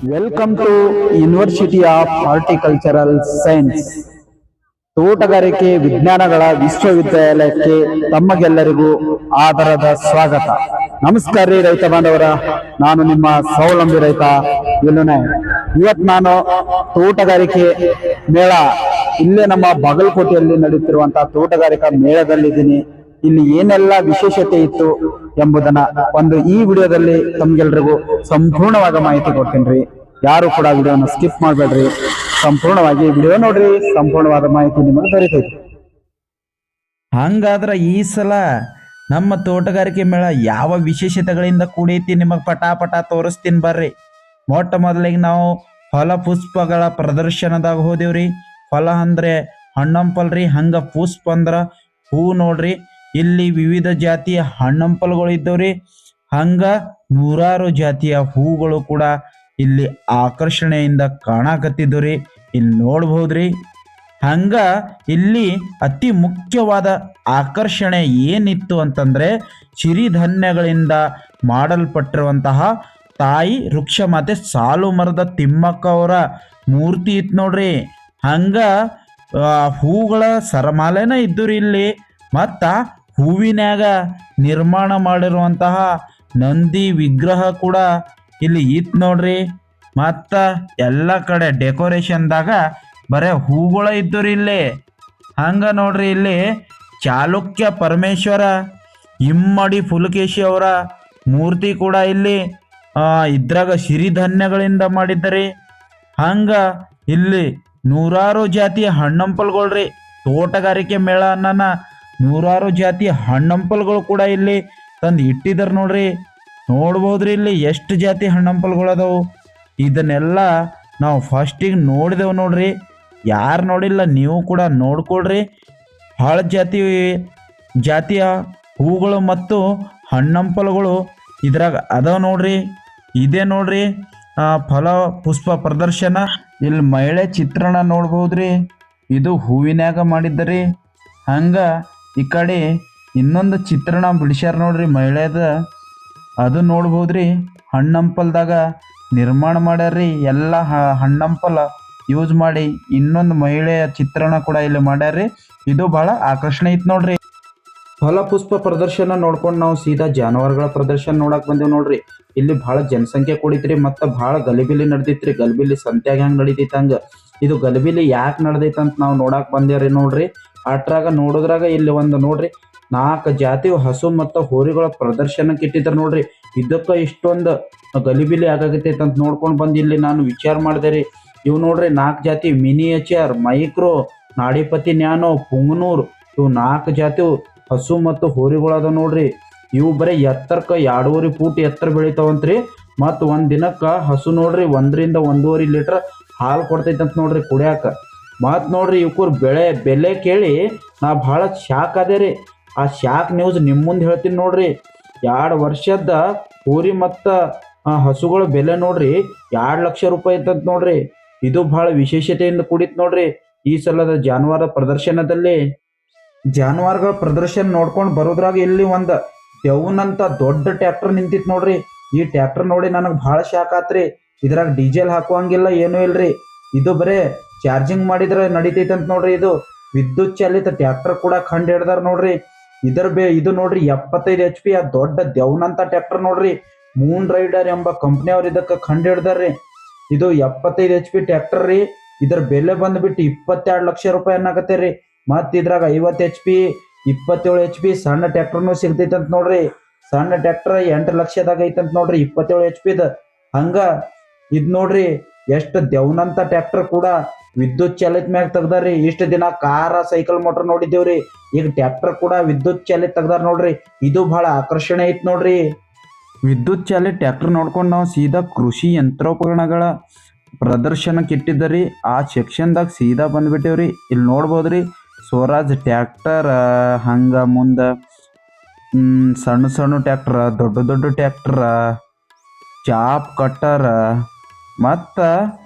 Welcome to university of horticultural science, ತೋಟಗಾರಿಕೆ ವಿಜ್ಞಾನಗಳ ವಿಶ್ವವಿದ್ಯಾಲಯಕ್ಕೆ ತಮಗೆಲ್ಲರಿಗೂ ಆದರದ ಸ್ವಾಗತ. ನಮಸ್ಕಾರ ರೀ ರೈತ ಬಾಂಧವರ, ನಾನು ನಿಮ್ಮ ಸ್ವಾವಲಂಬಿ ರೈತ ವಿಲುನಾಯ್. ಇವತ್ತು ನಾನು ತೋಟಗಾರಿಕೆ ಮೇಳ, ಇಲ್ಲೇ ನಮ್ಮ ಬಾಗಲಕೋಟೆಯಲ್ಲಿ ನಡೆಯುತ್ತಿರುವಂತಹ ತೋಟಗಾರಿಕಾ ಮೇಳದಲ್ಲಿದ್ದೀನಿ. ಇಲ್ಲಿ ಏನೆಲ್ಲ ವಿಶೇಷತೆ ಇತ್ತು ಎಂಬುದನ್ನ ಈ ವಿಡಿಯೋದಲ್ಲಿ ತಮ್ಗೆಲ್ರಿಗೂ ಸಂಪೂರ್ಣವಾದ ಮಾಹಿತಿ ಕೊಡ್ತೀನಿ. ಯಾರು ಕೂಡ ವಿಡಿಯೋನ ಸ್ಕಿಪ್ ಮಾಡಬೇಡ್ರಿ, ಸಂಪೂರ್ಣವಾಗಿ ವಿಡಿಯೋ ನೋಡ್ರಿ, ಸಂಪೂರ್ಣವಾದ ಮಾಹಿತಿ ನಿಮಗೆ ದೊರೀತೈತಿ. ಹಂಗಾದ್ರೆ ಈ ಸಲ ನಮ್ಮ ತೋಟಗಾರಿಕೆ ಮೇಳ ಯಾವ ವಿಶೇಷತೆಗಳಿಂದ ಕೂಡೈತಿ ನಿಮಗೆ ಪಟಾಪಟ ತೋರಿಸ್ತೀನಿ ಬರ್ರಿ. ಮೊಟ್ಟ ಮೊದಲಿಗೆ ನಾವು ಫಲ ಪುಷ್ಪಗಳ ಪ್ರದರ್ಶನದಾಗ ಹೋದೇವ್ರಿ. ಫಲ ಅಂದ್ರೆ ಹಣ್ಣಂಪಲ್ರಿ, ಹಂಗ ಪುಷ್ಪ ಅಂದ್ರ ಹೂ ನೋಡ್ರಿ. ಇಲ್ಲಿ ವಿವಿಧ ಜಾತಿಯ ಹಣ್ಣಂಪಲ್ಗಳು ಇದ್ದವ್ರಿ, ಹಂಗ ನೂರಾರು ಜಾತಿಯ ಹೂಗಳು ಕೂಡ ಇಲ್ಲಿ ಆಕರ್ಷಣೆಯಿಂದ ಕಾಣಕತ್ತಿದ್ರಿ. ಇಲ್ಲಿ ನೋಡ್ಬೋದ್ರಿ. ಹಂಗ ಇಲ್ಲಿ ಅತಿ ಮುಖ್ಯವಾದ ಆಕರ್ಷಣೆ ಏನಿತ್ತು ಅಂತಂದ್ರೆ ಸಿರಿಧಾನ್ಯಗಳಿಂದ ಮಾಡಲ್ಪಟ್ಟಿರುವಂತಹ ತಾಯಿ ವೃಕ್ಷ ಮಾತೆ ಸಾಲು ಮರದ ತಿಮ್ಮಕ್ಕ ಅವರ ಮೂರ್ತಿ ಇತ್ತು ನೋಡ್ರಿ. ಹಂಗ ಹೂಗಳ ಸರಮಾಲೆನ ಇದ್ದುರಿ ಇಲ್ಲಿ. ಮತ್ತ ಹೂವಿನಾಗ ನಿರ್ಮಾಣ ಮಾಡಿರುವಂತಹ ನಂದಿ ವಿಗ್ರಹ ಕೂಡ ಇಲ್ಲಿ ಇತ್ತು ನೋಡ್ರಿ. ಮತ್ತ ಎಲ್ಲ ಕಡೆ ಡೆಕೋರೇಷನ್ದಾಗ ಬರೇ ಹೂಗಳ ಇದ್ದುರಿ ಇಲ್ಲಿ. ಹಂಗ ನೋಡ್ರಿ, ಇಲ್ಲಿ ಚಾಲುಕ್ಯ ಪರಮೇಶ್ವರ, ಇಮ್ಮಡಿ ಪುಲಕೇಶಿ ಅವರ ಮೂರ್ತಿ ಕೂಡ ಇಲ್ಲಿ ಇದ್ರಾಗ ಸಿರಿಧಾನ್ಯಗಳಿಂದ ಮಾಡಿದ್ದರಿ. ಹಂಗ ಇಲ್ಲಿ ನೂರಾರು ಜಾತಿಯ ಹಣ್ಣಂಪಲ್ಗಳ್ರಿ. ತೋಟಗಾರಿಕೆ ಮೇಳ ಅನ್ನನ ನೂರಾರು ಜಾತಿಯ ಹಣ್ಣಂಪಲ್ಗಳು ಕೂಡ ಇಲ್ಲಿ ತಂದು ಇಟ್ಟಿದ್ದಾರೆ ನೋಡ್ರಿ. ನೋಡ್ಬೋದ್ರಿ ಇಲ್ಲಿ ಎಷ್ಟು ಜಾತಿ ಹಣ್ಣಂಪಲ್ಗಳು ಅದಾವು. ಇದನ್ನೆಲ್ಲ ನಾವು ಫಸ್ಟಿಗೆ ನೋಡಿದೆವು ನೋಡ್ರಿ. ಯಾರು ನೋಡಿಲ್ಲ ನೀವು ಕೂಡ ನೋಡ್ಕೊಳ್ರಿ. ಭಾಳ ಜಾತಿಯ ಹೂಗಳು ಮತ್ತು ಹಣ್ಣಂಪಲ್ಗಳು ಇದ್ರಾಗ ಅದಾವ ನೋಡ್ರಿ. ಇದೇ ನೋಡ್ರಿ ಫಲ ಪುಷ್ಪ ಪ್ರದರ್ಶನ. ಇಲ್ಲಿ ಮಹಿಳೆ ಚಿತ್ರಣ ನೋಡ್ಬೋದ್ರಿ, ಇದು ಹೂವಿನಾಗ ಮಾಡಿದ್ದರಿ. ಹಂಗ ಈ ಕಡೆ ಇನ್ನೊಂದು ಚಿತ್ರಣ ಬಿಡಿಸ್ಯಾರ ನೋಡ್ರಿ ಮಹಿಳೆದ, ಅದು ನೋಡ್ಬೋದ್ರಿ. ಹಣ್ಣಂಪಲ್ದಾಗ ನಿರ್ಮಾಣ ಮಾಡ್ಯಾರ್ರಿ. ಎಲ್ಲ ಹಣ್ಣಂಪಲ್ ಯೂಸ್ ಮಾಡಿ ಇನ್ನೊಂದು ಮಹಿಳೆಯ ಚಿತ್ರಣ ಕೂಡ ಇಲ್ಲಿ ಮಾಡ್ಯಾರ್ರಿ. ಇದು ಬಹಳ ಆಕರ್ಷಣೆ ಇತ್ತು ನೋಡ್ರಿ. ಫಲ ಪುಷ್ಪ ಪ್ರದರ್ಶನ ನೋಡ್ಕೊಂಡು ನಾವು ಸೀದಾ ಜಾನುವಾರುಗಳ ಪ್ರದರ್ಶನ ನೋಡಕ್ ಬಂದೇವ್ ನೋಡ್ರಿ. ಇಲ್ಲಿ ಬಹಳ ಜನಸಂಖ್ಯೆ ಕೂಡಿತ್ರಿ, ಮತ್ತು ಬಹಳ ಗಲಿಬಿಲಿ ನಡ್ದಿತ್ರಿ. ಗಲಿಬಿಲಿ ಸಂತ್ಯಾಗ ಹೆಂಗ್ ನಡೀತೈತಿ ಹಂಗ ಇದು ಗಲಿಬಿಲಿ ಯಾಕೆ ನಡ್ದೈತೆ ಅಂತ ನಾವು ನೋಡಕ್ ಬಂದೇವ್ರಿ ನೋಡ್ರಿ. ಅಟ್ರಾಗ ನೋಡಿದ್ರಾಗ ಇಲ್ಲಿ ಒಂದು ನೋಡ್ರಿ 4 ಜಾತಿ ಹಸು ಮತ್ತು ಹೋರಿಗಳ ಪ್ರದರ್ಶನಕ್ಕೆ ಇಟ್ಟಿದ್ರು ನೋಡ್ರಿ. ಇದಕ್ಕೆ ಇಷ್ಟೊಂದು ಗಲಿಬಿಲಿ ಆಗಾಗತೈತೆ ಅಂತ ನೋಡ್ಕೊಂಡು ಬಂದು ಇಲ್ಲಿ ನಾನು ವಿಚಾರ ಮಾಡಿದೆ ರೀ. ಇವು ನೋಡ್ರಿ 4 ಜಾತಿ ಮಿನಿಯೇಚರ್, ಮೈಕ್ರೋ, ನಾಡಿಪತಿ, ನ್ಯಾನೋ, ಪುಂಗನೂರ್, ಇವು 4 ಜಾತಿ ಹಸು ಮತ್ತು ಹೋರಿಗಳದ ನೋಡ್ರಿ. ಇವು ಬರೀ ಎತ್ತರಕ್ಕೆ 2.5 ಫೂಟ್ ಎತ್ತರ ಬೆಳಿತಾವಂತ್ರಿ. ಮತ್ತು ಒಂದು ದಿನಕ್ಕೆ ಹಸು ನೋಡ್ರಿ 1 ರಿಂದ 1.5 ಲೀಟರ್ ಹಾಲು ಕೊಡ್ತೈತಂತ ನೋಡ್ರಿ ಕುಡಿಯಾಕ. ಮತ್ತು ನೋಡ್ರಿ ಇವ್ಕೂರ್ ಬೆಲೆ ಕೇಳಿ ನಾ ಭಾಳ ಶಾಕ್ ಅದೇ ರೀ. ಆ ಶಾಕ್ ನ್ಯೂಸ್ ನಿಮ್ಮ ಮುಂದೆ ಹೇಳ್ತೀನಿ ನೋಡ್ರಿ. 2 ವರ್ಷದ ಹೋರಿ ಮತ್ತು ಹಸುಗಳ ಬೆಲೆ ನೋಡ್ರಿ 2 ಲಕ್ಷ ರೂಪಾಯಿ ಇತ್ತಂತ ನೋಡ್ರಿ. ಇದು ಭಾಳ ವಿಶೇಷತೆಯಿಂದ ಕೂಡಿತ್ತು ನೋಡ್ರಿ. ಈ ಸಲದ ಜಾನುವಾರು ಪ್ರದರ್ಶನದಲ್ಲಿ ಜಾನುವಾರುಗಳ ಪ್ರದರ್ಶನ ನೋಡ್ಕೊಂಡು ಬರೋದ್ರಾಗ ಇಲ್ಲಿ ಒಂದು ದೆವ್ನಂತ ದೊಡ್ಡ ಟ್ರ್ಯಾಕ್ಟರ್ ನಿಂತಿತ್ತು ನೋಡ್ರಿ. ಈ ಟ್ರ್ಯಾಕ್ಟರ್ ನೋಡಿ ನನಗೆ ಭಾಳ ಶಾಕ್ ಆತ್ರಿ. ಇದ್ರಾಗ ಡೀಸೆಲ್ ಹಾಕುವಂಗಿಲ್ಲ, ಏನೂ ಇಲ್ರಿ. ಇದು ಬರೇ ಚಾರ್ಜಿಂಗ್ ಮಾಡಿದ್ರೆ ನಡೀತೈತಂತ ನೋಡ್ರಿ. ಇದು ವಿದ್ಯುತ್ ಚಾಲಿತ ಟ್ರ್ಯಾಕ್ಟರ್ ಕೂಡ ಕಂಡು ಹಿಡ್ದಾರ ನೋಡ್ರಿ. ಇದು ನೋಡ್ರಿ 75 HP ಆ ದೊಡ್ಡ ದೆವ್ನಂತ ಟ್ರ್ಯಾಕ್ಟರ್ ನೋಡ್ರಿ. ಮೂನ್ ರೈಡರ್ ಎಂಬ ಕಂಪ್ನಿಯವ್ರು ಇದಕ್ಕೆ ಕಂಡು ಹಿಡ್ದಾರ್ರಿ. ಇದು 75 HP ಟ್ರ್ಯಾಕ್ಟರ್ ರೀ. ಇದ್ರ ಬೆಲೆ ಬಂದ್ಬಿಟ್ಟು 22 ಲಕ್ಷ ರೂಪಾಯಿ ಅನ್ನಕತ್ತೆ ರೀ. ಮತ್ತು ಇದ್ರಾಗ 50 HP, 27 HP ಸಣ್ಣ ಟ್ರ್ಯಾಕ್ಟರ್ನು ಸಿಗ್ತೈತಂತ ನೋಡ್ರಿ. ಸಣ್ಣ ಟ್ರ್ಯಾಕ್ಟರ್ 8 ಲಕ್ಷದಾಗ ಐತಂತ ನೋಡ್ರಿ 27 HP. ಹಂಗ ಇದು ನೋಡ್ರಿ ಎಷ್ಟು ದೆವ್ನಂತ ಟ್ರ್ಯಾಕ್ಟರ್ ಕೂಡ ವಿದ್ಯುತ್ ಚಾಲಿತ ಮ್ಯಾಗ ತೆಗ್ದಾರ್ರಿ. ಇಷ್ಟು ದಿನ ಕಾರ, ಸೈಕಲ್, ಮೋಟರ್ ನೋಡಿದ್ದೇವ್ರಿ. ಈಗ ಟ್ರ್ಯಾಕ್ಟರ್ ಕೂಡ ವಿದ್ಯುತ್ ಚಾಲಿತ ತೆಗ್ದಾರ ನೋಡ್ರಿ. ಇದು ಬಹಳ ಆಕರ್ಷಣೆ ಐತ್ ನೋಡ್ರಿ. ವಿದ್ಯುತ್ ಚಾಲಿತ ಟ್ರ್ಯಾಕ್ಟರ್ ನೋಡ್ಕೊಂಡು ನಾವು ಸೀದಾ ಕೃಷಿ ಯಂತ್ರೋಪಕರಣಗಳ ಪ್ರದರ್ಶನಕ್ಕೆ ಇಟ್ಟಿದ್ದರಿ. ಆ ಸೆಕ್ಷನ್ದಾಗ ಸೀದಾ ಬಂದ್ಬಿಟ್ಟೇವ್ರಿ. ಇಲ್ಲಿ ನೋಡ್ಬೋದ್ರಿ ಸ್ವರಾಜ್ ಟ್ರ್ಯಾಕ್ಟರ್, ಹಂಗ ಮುಂದೆ ಸಣ್ಣ ಸಣ್ಣ ಟ್ರ್ಯಾಕ್ಟರ್, ದೊಡ್ಡ ದೊಡ್ಡ ಟ್ರ್ಯಾಕ್ಟರ್, ಚಾಪ್ ಕಟ್ಟರ್, ಮತ್ತು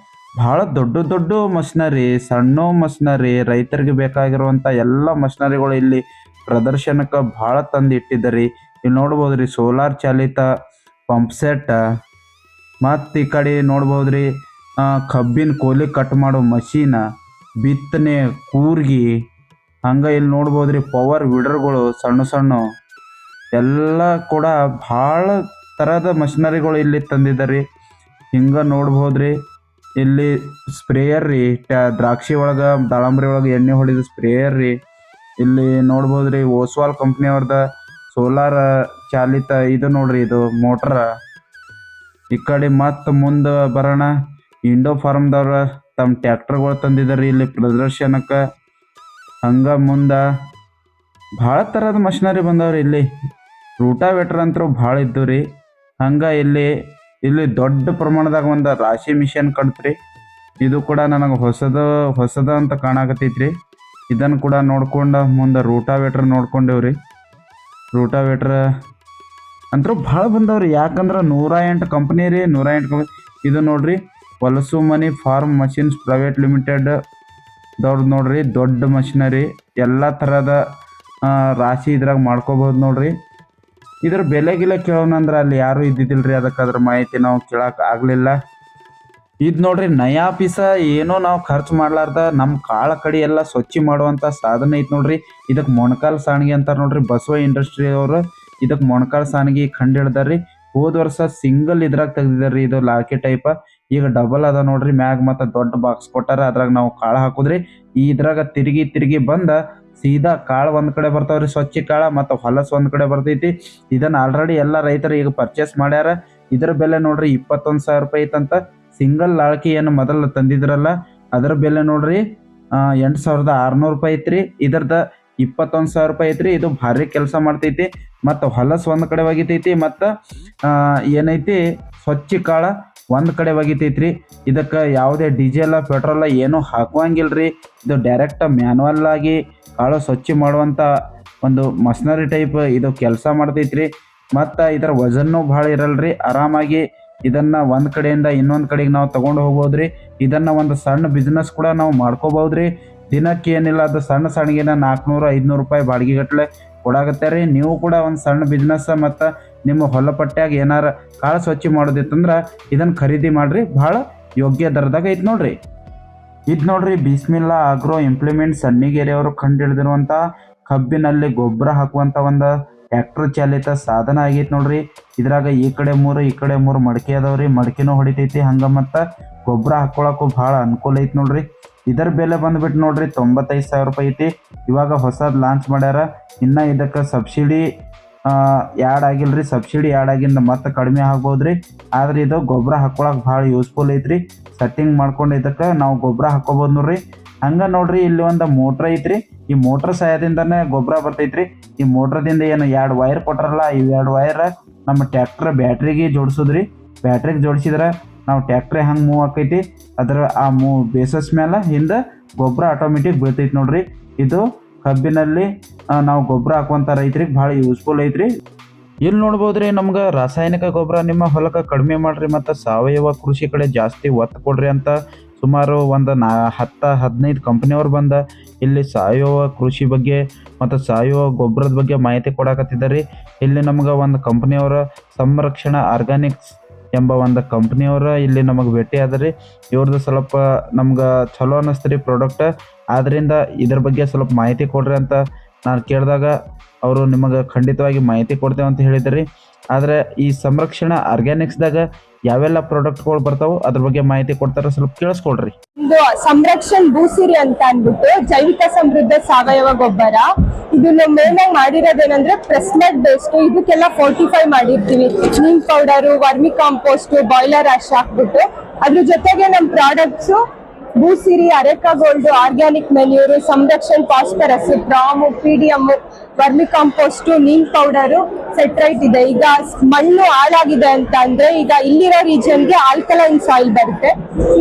ಭಾಳ ದೊಡ್ಡ ದೊಡ್ಡ ಮಷಿನರಿ, ಸಣ್ಣ ಮಷಿನರಿ, ರೈತರಿಗೆ ಬೇಕಾಗಿರುವಂಥ ಎಲ್ಲ ಮಷಿನರಿಗಳು ಇಲ್ಲಿ ಪ್ರದರ್ಶನಕ್ಕೆ ಭಾಳ ತಂದು ಇಟ್ಟಿದ್ದಾರೆ. ಇಲ್ಲಿ ನೋಡ್ಬೋದ್ರಿ ಸೋಲಾರ್ ಚಾಲಿತ ಪಂಪ್ ಸೆಟ್, ಮತ್ತು ಈ ಕಡೆ ನೋಡ್ಬೋದ್ರಿ ಕಬ್ಬಿನ ಕೋಲಿ ಕಟ್ ಮಾಡೋ ಮಷೀನ, ಬಿತ್ತನೆ ಕೂರ್ಗಿ, ಹಂಗೆ ಇಲ್ಲಿ ನೋಡ್ಬೋದ್ರಿ ಪವರ್ ವಿಡರ್ಗಳು ಸಣ್ಣ ಸಣ್ಣ ಎಲ್ಲ ಕೂಡ ಭಾಳ ಥರದ ಮಷಿನರಿಗಳು ಇಲ್ಲಿ ತಂದಿದ್ದಾರೆ. ಹಿಂಗೆ ನೋಡ್ಬೋದ್ರಿ ಇಲ್ಲಿ ಸ್ಪ್ರೇಯರ್ ರೀ, ದ್ರಾಕ್ಷಿ ಒಳಗೆ ದಾಳಂಬ್ರಿ ಒಳಗೆ ಎಣ್ಣೆ ಹೊಡಿದ ಸ್ಪ್ರೇಯರ್ ರೀ. ಇಲ್ಲಿ ನೋಡ್ಬೋದ್ರಿ ಓಸ್ವಾಲ್ ಕಂಪ್ನಿಯವ್ರದ ಸೋಲಾರ್ ಚಾಲಿತ ಇದು ನೋಡ್ರಿ, ಇದು ಮೋಟ್ರ. ಈ ಕಡೆ ಮತ್ತು ಮುಂದೆ ಬರೋಣ, ಇಂಡೋ ಫಾರ್ಮ್ದವ್ರ ತಮ್ಮ ಟ್ಯಾಕ್ಟರ್ಗಳು ತಂದಿದ್ದಾರೆ ಇಲ್ಲಿ ಪ್ರದರ್ಶನಕ್ಕೆ. ಹಂಗೆ ಮುಂದೆ ಭಾಳ ಥರದ ಮಷಿನರಿ ಬಂದವ್ರಿ. ಇಲ್ಲಿ ರೂಟಾವೇಟ್ರ್ ಅಂತೂ ಭಾಳ ಇದ್ದು ರೀ. ಹಂಗೆ ಇಲ್ಲಿ ದೊಡ್ಡ ಪ್ರಮಾಣದಾಗ ಒಂದು ರಾಶಿ ಮಿಷನ್ ಕಟ್ತ್ರಿ. ಇದು ಕೂಡ ನನಗೆ ಹೊಸದ ಅಂತ ಕಾಣಕತ್ತೈತ್ರಿ. ಇದನ್ನು ಕೂಡ ನೋಡ್ಕೊಂಡು ಮುಂದೆ ರೂಟಾವೇಟ್ರ್ ನೋಡ್ಕೊಂಡೇವ್ರಿ. ರೂಟಾವೇಟ್ರ್ ಅಂತೂ ಭಾಳ ಬಂದವ್ರಿ, ಯಾಕಂದ್ರೆ 108 ಕಂಪ್ನಿ ರೀ, 108 ಕಂಪ್ನಿ. ಇದು ನೋಡ್ರಿ ಹೊಲಸು ಮನಿ ಫಾರ್ಮ್ ಮಷಿನ್ಸ್ ಪ್ರೈವೇಟ್ ಲಿಮಿಟೆಡ್ ದವ್ರದ್ದು ನೋಡ್ರಿ, ದೊಡ್ಡ ಮಷಿನರಿ. ಎಲ್ಲ ಥರದ ರಾಶಿ ಇದ್ರಾಗ ಮಾಡ್ಕೋಬೋದು ನೋಡ್ರಿ. ಇದ್ರ ಬೆಲೆಗಿಲ್ಲ ಕೇಳೋಣಂದ್ರೆ ಅಲ್ಲಿ ಯಾರೂ ಇದ್ದಿದ್ದಿಲ್ರಿ, ಅದಕ್ಕೆ ಅದ್ರ ಮಾಹಿತಿ ನಾವು ಕೇಳಕ್ಕೆ ಆಗಲಿಲ್ಲ. ಇದು ನೋಡ್ರಿ ನಯಾ ಪೀಸ ಏನೋ ನಾವು ಖರ್ಚು ಮಾಡ್ಲಾರ್ದ ನಮ್ಮ ಕಾಳ ಕಡೆ ಎಲ್ಲ ಸ್ವಚ್ಛ ಮಾಡುವಂಥ ಸಾಧನ ಐತೆ ನೋಡ್ರಿ. ಇದಕ್ಕೆ ಮೊಣಕಾಲು ಸಾಣಿಗೆ ಅಂತಾರೆ ನೋಡ್ರಿ. ಬಸವ ಇಂಡಸ್ಟ್ರಿ ಅವರು ಇದಕ್ಕೆ ಮೊಣಕಾಲು ಸಾಣಿಗೆ ಕಂಡು ಹಿಡ್ದಾರ್ರಿ. ಹೋದ ವರ್ಷ ಸಿಂಗಲ್ ಇದ್ರಾಗ ತೆಗ್ದಿದ್ದಾರ್ರಿ, ಇದು ಲಾಕಿ ಟೈಪ. ಈಗ ಡಬಲ್ ಅದ ನೋಡ್ರಿ, ಮ್ಯಾಗ ಮತ್ತು ದೊಡ್ಡ ಬಾಕ್ಸ್ ಕೊಟ್ಟಾರ, ಅದ್ರಾಗ ನಾವು ಕಾಳು ಹಾಕುದ್ರಿ. ಇದ್ರಾಗ ತಿರುಗಿ ಬಂದ ಸೀದಾ ಕಾಳು ಒಂದು ಕಡೆ ಬರ್ತಾವ್ರಿ, ಸ್ವಚ್ಛ ಕಾಳು, ಮತ್ತು ಹೊಲಸು ಒಂದು ಕಡೆ ಬರ್ತೈತಿ. ಇದನ್ನು ಆಲ್ರೆಡಿ ಎಲ್ಲ ರೈತರು ಈಗ ಪರ್ಚೇಸ್ ಮಾಡ್ಯಾರ. ಇದ್ರ ಬೆಲೆ ನೋಡ್ರಿ 21,000 ರೂಪಾಯಿ ಐತಂತ. ಸಿಂಗಲ್ ಲಾಳ್ಕಿ ಏನು ಮೊದಲು ತಂದಿದ್ರಲ್ಲ ಅದರ ಬೆಲೆ ನೋಡ್ರಿ 8,600 ರೂಪಾಯಿ ಐತ್ರಿ. ಇದ್ರದ್ದು 21,000 ರೂಪಾಯಿ ಐತ್ರಿ. ಇದು ಭಾರಿ ಕೆಲಸ ಮಾಡ್ತೈತಿ, ಮತ್ತು ಹೊಲಸು ಒಂದು ಕಡೆ ಒಗಿತೈತಿ, ಮತ್ತು ಏನೈತಿ ಸ್ವಚ್ಛ ಕಾಳು ಒಂದು ಕಡೆ ಒಗಿತೈತ್ರಿ. ಇದಕ್ಕೆ ಯಾವುದೇ ಡೀಸೆಲ್ ಪೆಟ್ರೋಲ ಏನೂ ಹಾಕುವಂಗಿಲ್ರಿ. ಇದು ಡೈರೆಕ್ಟ್ ಮ್ಯಾನ್ಯಲ್ ಆಗಿ ಕಾಳು ಸ್ವಚ್ಛ ಮಾಡುವಂಥ ಒಂದು ಮಷಿನರಿ ಟೈಪ್ ಇದು ಕೆಲಸ ಮಾಡ್ತೈತ್ರಿ. ಮತ್ತು ಇದರ ವಜನ್ನೂ ಭಾಳ ಇರಲ್ರಿ. ಆರಾಮಾಗಿ ಇದನ್ನು ಒಂದು ಕಡೆಯಿಂದ ಇನ್ನೊಂದು ಕಡೆಗೆ ನಾವು ತೊಗೊಂಡು ಹೋಗ್ಬೋದ್ರಿ. ಇದನ್ನು ಒಂದು ಸಣ್ಣ ಬಿಸ್ನೆಸ್ ಕೂಡ ನಾವು ಮಾಡ್ಕೋಬೋದ್ರಿ. ದಿನಕ್ಕೆ ಏನಿಲ್ಲ ಅದು ಸಣ್ಣ ಸಣ್ಣಗಿನ 400-500 ರೂಪಾಯಿ ಬಾಡಿಗೆಗಟ್ಟಲೆ ಕೊಡಾಗತ್ತೆ ರೀ. ನೀವು ಕೂಡ ಒಂದು ಸಣ್ಣ ಬಿಸ್ನೆಸ್ ಮತ್ತು ನಿಮ್ಮ ಹೊಲಪಟ್ಟ್ಯಾಗ ಏನಾರು ಕಾಳು ಸ್ವಚ್ಛ ಮಾಡೋದಿತ್ತಂದ್ರೆ ಇದನ್ನು ಖರೀದಿ ಮಾಡಿರಿ, ಭಾಳ ಯೋಗ್ಯ ದರದಾಗ ಐತೆ ನೋಡ್ರಿ. ಇದು ನೋಡ್ರಿ ಬಿಸ್ಮಿಲ್ಲಾ ಆಗ್ರೋ ಇಂಪ್ಲಿಮೆಂಟ್ ಸಣ್ಣಿಗೇರಿ ಅವರು ಕಂಡು ಹಿಡಿದಿರುವಂಥ ಕಬ್ಬಿನಲ್ಲಿ ಗೊಬ್ಬರ ಹಾಕುವಂಥ ಒಂದು ಟ್ಯಾಕ್ಟರ್ ಚಾಲಿತ ಸಾಧನ ಆಗೈತೆ ನೋಡ್ರಿ. ಇದ್ರಾಗ ಈ ಕಡೆ 3 ಮಡಕೆ ಅದಾವ್ರಿ, ಮಡಕೆನೂ ಹೊಡಿತೈತಿ. ಹಂಗೆ ಮತ್ತು ಗೊಬ್ಬರ ಹಾಕ್ಕೊಳಕ್ಕೂ ಭಾಳ ಅನುಕೂಲ ಐತಿ ನೋಡ್ರಿ. ಇದರ ಬೆಲೆ ಬಂದುಬಿಟ್ಟು ನೋಡ್ರಿ 95,000 ರೂಪಾಯಿ ಐತಿ. ಇವಾಗ ಹೊಸದು ಲಾಂಚ್ ಮಾಡ್ಯಾರ. ಇನ್ನು ಇದಕ್ಕೆ ಸಬ್ಸಿಡಿ ಆ್ಯಡ್ ಆಗಿಲ್ರಿ. ಸಬ್ಸಿಡಿ ಆ್ಯಡ್ ಆಗಿಂದ ಮತ್ತೆ ಕಡಿಮೆ ಆಗ್ಬೋದ್ರಿ. ಆದ್ರೆ ಇದು ಗೊಬ್ಬರ ಹಾಕ್ಕೊಳಕ್ಕೆ ಭಾಳ ಯೂಸ್ಫುಲ್ ಐತ್ರಿ. ಸೆಟ್ಟಿಂಗ್ ಮಾಡ್ಕೊಂಡು ಇದಕ್ಕೆ ನಾವು ಗೊಬ್ಬರ ಹಾಕ್ಕೋಬೋದು ನೋಡ್ರಿ. ಹಂಗೆ ನೋಡ್ರಿ ಇಲ್ಲಿ ಒಂದು ಮೋಟ್ರ್ ಐತ್ರಿ. ಈ ಮೋಟ್ರ್ ಸಹಾಯದಿಂದನೇ ಗೊಬ್ಬರ ಬರ್ತೈತ್ರಿ. ಈ ಮೋಟ್ರದಿಂದ ಏನು 2 ವೈರ್ ಕೊಟ್ಟಾರಲ್ಲ, ಈ 2 ವೈರ್ ನಮ್ಮ ಟ್ಯಾಕ್ಟ್ರ್ ಬ್ಯಾಟ್ರಿಗೆ ಜೋಡಿಸೋದ್ರಿ. ಬ್ಯಾಟ್ರಿಗೆ ಜೋಡಿಸಿದ್ರೆ ನಾವು ಟ್ಯಾಕ್ಟ್ರಿ ಹಂಗೆ ಮೂವ್ ಆಕೈತಿ. ಅದರ ಆ ಬೇಸಸ್ ಮೇಲೆ ಹಿಂದೆ ಗೊಬ್ಬರ ಆಟೋಮೆಟಿಕ್ ಬೀಳ್ತೈತಿ ನೋಡ್ರಿ. ಇದು ಕಬ್ಬಿನಲ್ಲಿ ನಾವು ಗೊಬ್ಬರ ಹಾಕುವಂಥ ರೈತರಿಗೆ ಭಾಳ ಯೂಸ್ಫುಲ್ ಐತ್ರಿ. ಇಲ್ಲಿ ನೋಡ್ಬೋದ್ರಿ ನಮ್ಗೆ ರಾಸಾಯನಿಕ ಗೊಬ್ಬರ ನಿಮ್ಮ ಹೊಲಕ್ಕೆ ಕಡಿಮೆ ಮಾಡಿರಿ ಮತ್ತು ಸಾವಯವ ಕೃಷಿ ಕಡೆ ಜಾಸ್ತಿ ಒತ್ತು ಕೊಡ್ರಿ ಅಂತ ಸುಮಾರು ಒಂದು 10-15 ಕಂಪ್ನಿಯವ್ರು ಬಂದ ಇಲ್ಲಿ ಸಾವಯವ ಕೃಷಿ ಬಗ್ಗೆ ಮತ್ತು ಸಾವಯವ ಗೊಬ್ಬರದ ಬಗ್ಗೆ ಮಾಹಿತಿ ಕೊಡಕತ್ತಿದ್ದಾರೆ. ಇಲ್ಲಿ ನಮ್ಗೆ ಒಂದು ಕಂಪ್ನಿಯವರ ಸಂರಕ್ಷಣಾ ಆರ್ಗ್ಯಾನಿಕ್ಸ್ ಎಂಬ ಒಂದು ಕಂಪ್ನಿಯವರ ಇಲ್ಲಿ ನಮಗೆ ಭೇಟಿ ಆದ್ರಿ. ಇವ್ರದ್ದು ಸ್ವಲ್ಪ ನಮ್ಗೆ ಚಲೋ ಅನ್ನಿಸ್ತ್ರಿ ಪ್ರಾಡಕ್ಟ್. ಆದ್ದರಿಂದ ಇದ್ರ ಬಗ್ಗೆ ಸ್ವಲ್ಪ ಮಾಹಿತಿ ಕೊಡ್ರಿ ಅಂತ ನಾನು ಕೇಳಿದಾಗ ಅವರು ನಿಮಗೆ ಖಂಡಿತವಾಗಿ ಮಾಹಿತಿ ಕೊಡ್ತೇವೆ ಅಂತ ಹೇಳಿದ್ರಿ. ಆದರೆ ಈ ಸಂರಕ್ಷಣಾ ಆರ್ಗ್ಯಾನಿಕ್ಸ್ದಾಗ ಯಾವೆಲ್ಲ ಪ್ರಾಡಕ್ಟ್ಗಳು ಬರ್ತಾವೋ ಅದ್ರ ಬಗ್ಗೆ ಮಾಹಿತಿ ಕೊಡ್ತಾರೆ, ಸ್ವಲ್ಪ ಕೇಳಿಸ್ಕೊಡ್ರಿ. ಇದು ಸಂರಕ್ಷಣ್ ಭೂಸಿರಿ ಅಂತ ಅಂದ್ಬಿಟ್ಟು ಜೈವಿಕ ಸಮೃದ್ಧ ಸಾವಯವ ಗೊಬ್ಬರ. ಇದನ್ನ ಮೇನ್ ಆಗಿ ಮಾಡಿರೋದೇನಂದ್ರೆ ಪ್ರೆಸ್ನೆಟ್ ಬೇಸ್ಡ್. ಇದಕ್ಕೆಲ್ಲ ಫೋರ್ಟಿಫೈ ಮಾಡಿರ್ತೀವಿ. Neem powder, vermicompost, boiler ash ಹಾಕ್ಬಿಟ್ಟು ಅದ್ರ ಜೊತೆಗೆ ನಮ್ಮ products Bhoosiri, areca gold, organic manure, Samrakshan phosphorus, PROM, PDM, vermicompost, neem powder, ಸೆಟ್ರೈಟ್ ಇದೆ. ಈಗ ಮಣ್ಣು ಹಾಳಾಗಿದೆ ಅಂತ ಅಂದ್ರೆ ಈಗ ಇಲ್ಲಿರೋ ರೀಜನ್ಗೆ ಆಲ್ಕಲೈನ್ ಸಾಯಿಲ್ ಬರುತ್ತೆ.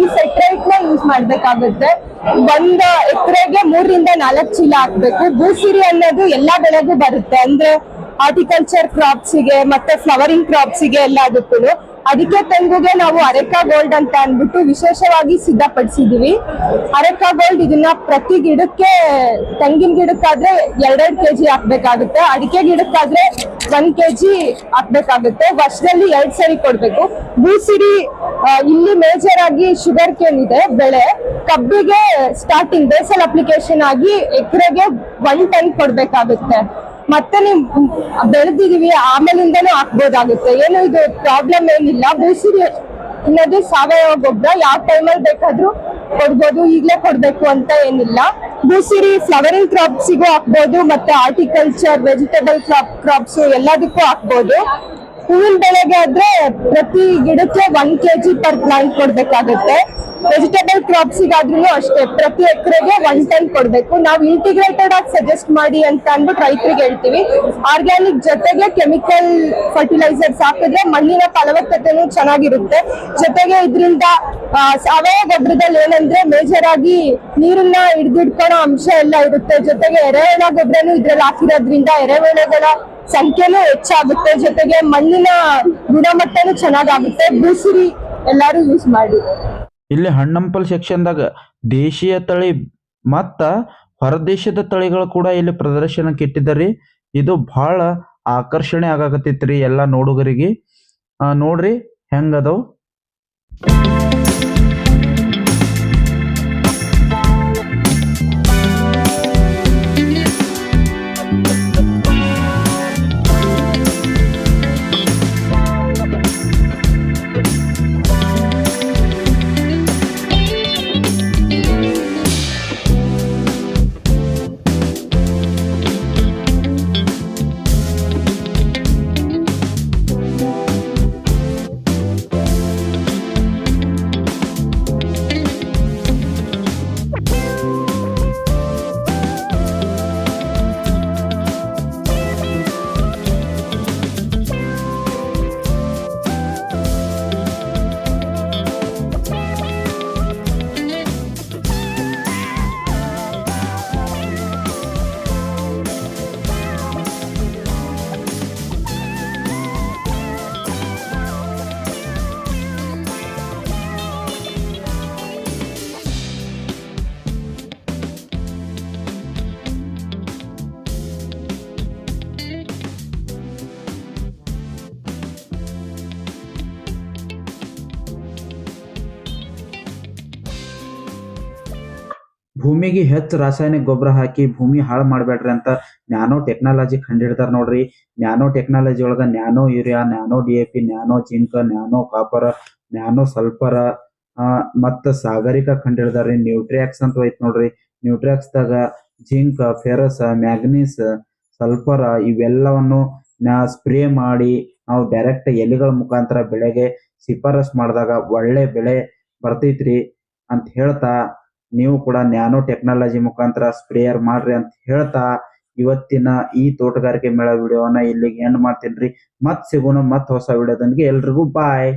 ಈ ಸೆಟ್ರೈಟ್ ನ ಯೂಸ್ ಮಾಡ್ಬೇಕಾಗುತ್ತೆ. 1 ಎಕರೆಗೆ 3-4 ಚೀಲ ಹಾಕ್ಬೇಕು. ಭೂಸಿರಿ ಅನ್ನೋದು ಎಲ್ಲಾ ಬೆಳೆಗೂ ಬರುತ್ತೆ, ಅಂದ್ರೆ ಹಾರ್ಟಿಕಲ್ಚರ್ ಕ್ರಾಪ್ಸ್ ಗೆ ಮತ್ತೆ ಫ್ಲವರಿಂಗ್ ಕ್ರಾಪ್ಸ್ ಗೆ ಎಲ್ಲದಕ್ಕೂ. ಅಡಿಕೆ ತೆಂಗುಗೆ ನಾವು ಅರೆಕಾ ಗೋಲ್ಡ್ ಅಂತ ಅಂದ್ಬಿಟ್ಟು ವಿಶೇಷವಾಗಿ ಸಿದ್ಧಪಡಿಸಿದೀವಿ. ಅರೆಕಾ ಗೋಲ್ಡ್ ಇದನ್ನ ಪ್ರತಿ ಗಿಡಕ್ಕೆ, ತೆಂಗಿನ ಗಿಡಕ್ಕಾದ್ರೆ 2 ಕೆಜಿ ಹಾಕ್ಬೇಕಾಗುತ್ತೆ, ಅಡಿಕೆ ಗಿಡಕ್ಕಾದ್ರೆ 1 ಕೆಜಿ ಹಾಕ್ಬೇಕಾಗುತ್ತೆ. ವರ್ಷದಲ್ಲಿ 2 ಸರಿ ಕೊಡ್ಬೇಕು. ಭೂಸಿರಿ ಇಲ್ಲಿ ಮೇಜರ್ ಆಗಿ ಶುಗರ್ ಕೇನ್ ಇದೆ ಬೆಳೆ. ಕಬ್ಬಿಗೆ ಸ್ಟಾರ್ಟಿಂಗ್ ಬೇಸಲ್ ಅಪ್ಲಿಕೇಶನ್ ಆಗಿ ಎಕರೆಗೆ 1 ಟನ್ ಕೊಡ್ಬೇಕಾಗುತ್ತೆ. ಮತ್ತೆ ನೀವು ಬೆಳೆದಿದೀವಿ ಆಮೇಲಿಂದನೂ ಹಾಕ್ಬೋದಾಗುತ್ತೆ, ಏನು ಇದು ಪ್ರಾಬ್ಲಮ್ ಏನಿಲ್ಲ. ಭೂಸಿರಿ ಅನ್ನೋದು ಸಾವಯವ ಗೊಬ್ಬರ, ಯಾವ ಟೈಮಲ್ಲಿ ಬೇಕಾದ್ರೂ ಕೊಡ್ಬೋದು, ಈಗಲೇ ಕೊಡ್ಬೇಕು ಅಂತ ಏನಿಲ್ಲ. ಭೂಸಿರಿ ಫ್ಲವರಿಂಗ್ ಕ್ರಾಪ್ಸಿಗೂ ಹಾಕ್ಬೋದು, ಮತ್ತೆ ಹಾರ್ಟಿಕಲ್ಚರ್, ವೆಜಿಟೇಬಲ್ ಕ್ರಾಪ್ಸ್ ಎಲ್ಲದಕ್ಕೂ ಹಾಕ್ಬೋದು. ಹೂವಿನ ಬೆಳೆಗೆ ಆದ್ರೆ ಪ್ರತಿ ಗಿಡಕ್ಕೆ 1 ಕೆಜಿ ಪರ್ ಪ್ಲಾಂಟ್ ಕೊಡ್ಬೇಕಾಗುತ್ತೆ. ವೆಜಿಟೇಬಲ್ ಕ್ರಾಪ್ಸಿಗಾದ್ರೂ ಅಷ್ಟೇ, ಪ್ರತಿ ಎಕರೆಗೆ 1 ಟನ್ ಕೊಡ್ಬೇಕು. ನಾವು ಇಂಟಿಗ್ರೇಟೆಡ್ ಆಗಿ ಸಜೆಸ್ಟ್ ಮಾಡಿ ಅಂತ ಅಂದ್ಬಿಟ್ಟು ರೈತರಿಗೆ ಹೇಳ್ತೀವಿ. ಆರ್ಗ್ಯಾನಿಕ್ ಜೊತೆಗೆ ಕೆಮಿಕಲ್ ಫರ್ಟಿಲೈಸರ್ಸ್ ಹಾಕಿದ್ರೆ ಮಣ್ಣಿನ ಫಲವತ್ತತೆನೂ ಚೆನ್ನಾಗಿರುತ್ತೆ. ಜೊತೆಗೆ ಇದರಿಂದ ಸಾವಯವ ಗೊಬ್ಬರದಲ್ಲಿ ಏನಂದ್ರೆ ಮೇಜರ್ ಆಗಿ ನೀರನ್ನ ಹಿಡಿದಿಡ್ಕೊಳ್ಳೋ ಅಂಶ ಎಲ್ಲ ಇರುತ್ತೆ. ಜೊತೆಗೆ ಎರೆಹುಳ ಗೊಬ್ಬರನು ಇದ್ರಲ್ಲಿ ಹಾಕಿರೋದ್ರಿಂದ ಎರೆಹುಳಗಳ ಸಂಖ್ಯೆನೂ ಹೆಚ್ಚಾಗುತ್ತೆ. ಜೊತೆಗೆ ಮಣ್ಣಿನ ಗುಣಮಟ್ಟನೂ ಚೆನ್ನಾಗಾಗುತ್ತೆ. ಭೂಸಿರಿ ಎಲ್ಲಾರು ಯೂಸ್ ಮಾಡಿ. ಇಲ್ಲಿ ಹಣ್ಣಂಪಲ್ ಸೆಕ್ಷನ್ದಾಗ ದೇಶೀಯ ತಳಿ ಮತ್ತ ಹೊರದೇಶದ ತಳಿಗಳು ಕೂಡ ಇಲ್ಲಿ ಪ್ರದರ್ಶನಕ್ಕೆ ಇಟ್ಟಿದ್ದಾರೆ. ಇದು ಬಹಳ ಆಕರ್ಷಣೆ ಆಗಾಕತ್ತೈತ್ರಿ ಎಲ್ಲ ನೋಡುಗರಿಗೆ. ನೋಡ್ರಿ ಹೆಂಗದವು. ಭೂಮಿಗೆ ಹೆಚ್ಚು ರಾಸಾಯನಿಕ ಗೊಬ್ಬರ ಹಾಕಿ ಭೂಮಿ ಹಾಳು ಮಾಡಬೇಡ್ರಿ ಅಂತ ನ್ಯಾನೋ ಟೆಕ್ನಾಲಜಿ ಕಂಡಿಡ್ತಾರ ನೋಡ್ರಿ. ನ್ಯಾನೋ ಟೆಕ್ನಾಲಜಿ ಒಳಗ nano urea, nano DAP, nano zinc, nano copper, nano sulphur ಮತ್ತ ಸಾಗರಿಕಾ ಕಂಡಿಡ್ದಾರ್ರಿ. ನ್ಯೂಟ್ರಿಯಾಕ್ಸ್ ಅಂತ ಐತ್ ನೋಡ್ರಿ. ನ್ಯೂಟ್ರಿಯಾಕ್ಸ್ ದಾಗ ಜಿಂಕ್, ಫೆರಸ್, ಮ್ಯಾಗ್ನೀಸ್, ಸಲ್ಫರ್ ಇವೆಲ್ಲವನ್ನು ಸ್ಪ್ರೇ ಮಾಡಿ ನಾವು ಡೈರೆಕ್ಟ್ ಎಲೆಗಳ ಮುಖಾಂತರ ಬೆಳೆಗೆ ಶಿಫಾರಸ್ ಮಾಡಿದಾಗ ಒಳ್ಳೆ ಬೆಳೆ ಬರ್ತೈತ್ರಿ ಅಂತ ಹೇಳ್ತಾ, ನೀವು ಕೂಡ ನ್ಯಾನೋ ಟೆಕ್ನಾಲಜಿ ಮುಖಾಂತರ ಸ್ಪ್ರೇಯರ್ ಮಾಡ್ರಿ ಅಂತ ಹೇಳ್ತಾ ಇವತ್ತಿನ ಈ ತೋಟಗಾರಿಕೆ ಮೇಳ ವಿಡಿಯೋವನ್ನ ಇಲ್ಲಿಗೆ ಎಂಡ್ ಮಾಡ್ತೀನಿ. ಮತ್ ಸಿಗೋಣ ಮತ್ ಹೊಸ ವಿಡಿಯೋದೊಂದಿಗೆ. ಎಲ್ರಿಗೂ ಬಾಯ್.